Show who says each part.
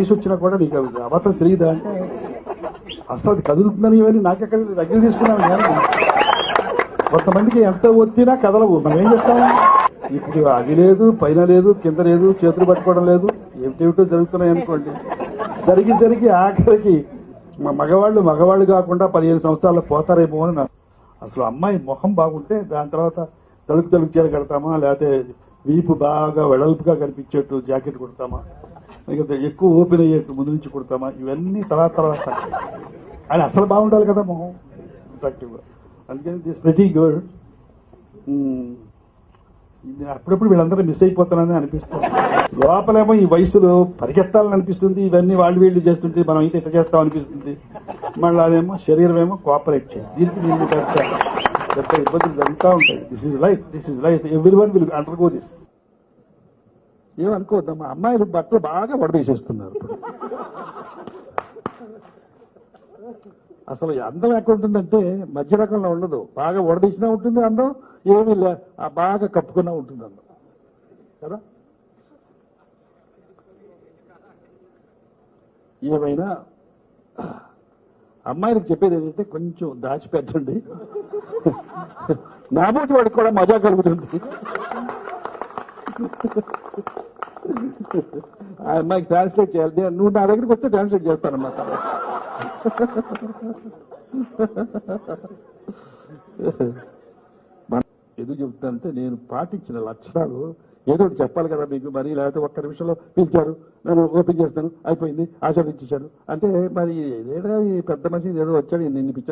Speaker 1: వయసు వచ్చినా కూడా నీకు అవసరం తెలియదా అంటే అసలు అది కదులుతుందని ఇవన్నీ నాకెక్కడ దగ్గర తీసుకున్నాను కానీ కొంతమందికి ఎంత ఒత్తినా కదలవు. మనం ఏం చేస్తాము? ఇప్పుడు అది లేదు, పైన లేదు, కింద లేదు, చేతులు పట్టుకోవడం లేదు, ఏమిటేమిటో జరుగుతున్నాయి అనుకోండి. జరిగి ఆఖరికి మగవాళ్ళు కాకుండా 15 సంవత్సరాలు పోతారేమో అని నాకు. అసలు అమ్మాయి ముఖం బాగుంటే దాని తర్వాత తలుపు చీర కడతామా, లేకపోతే వీపు బాగా వెడల్పుగా కనిపించేట్టు జాకెట్ కుడతామా, లేకపోతే ఎక్కువ ఓపెన్ అయ్యేట్టు ముందు నుంచి కుడతామా, ఇవన్నీ తర్వాత సంగతి. ఆయన అసలు బాగుండాలి కదా మొహం అట్రాక్టివ్గా. అందుకని దిస్ ప్రెటీ గుడ్. అప్పుడప్పుడు వీళ్ళందరూ మిస్ అయిపోతానని అనిపిస్తుంది. లోపలేమో ఈ వయసులో పరిగెత్తాలని అనిపిస్తుంది, ఇవన్నీ వీళ్ళు చేస్తుంటే మనం అయితే ఇట్లా చేస్తాం అనిపిస్తుంది. మళ్ళీ అదేమో శరీరం ఏమో కోఆపరేట్ చేయాలి. దీనికి పెద్ద ఇబ్బందులు జరుగుతూ ఉంటాయి. This is life everyone will undergo this. ఏమనుకోవద్దమ్మా, అమ్మాయిలు బట్టలు బాగా వడదీసేస్తున్నారు. అసలు అందం ఎక్కడ ఉంటుందంటే మధ్య రకంలో ఉండదు. బాగా వడదీసినా ఉంటుంది అందం, ఏమీ బాగా కప్పుకున్నా ఉంటుంది అందం కదా. ఏమైనా అమ్మాయిలకు చెప్పేది ఏంటంటే కొంచెం దాచిపెట్టండి, నాబోటి వాడికి కూడా మజా కలుగుతుంది. ఆ అమ్మాయికి ట్రాన్స్లేట్ చేయాలి. నువ్వు నా దగ్గరికి వస్తే ట్రాన్స్లేట్ చేస్తానమ్మా. ఎందుకు చెప్తానంటే నేను పాటించిన లక్షణాలు ఏదో ఒకటి చెప్పాలి కదా మీకు. మరి లేకపోతే ఒక్క నిమిషంలో పిలిచారు, నేను ఓపెన్ చేస్తాను, అయిపోయింది, ఆశీర్వదించేశాను అంటే మరి ఏదైనా ఈ పెద్ద మనిషి ఏదో వచ్చాడు నిన్ను పిచ్చాడు.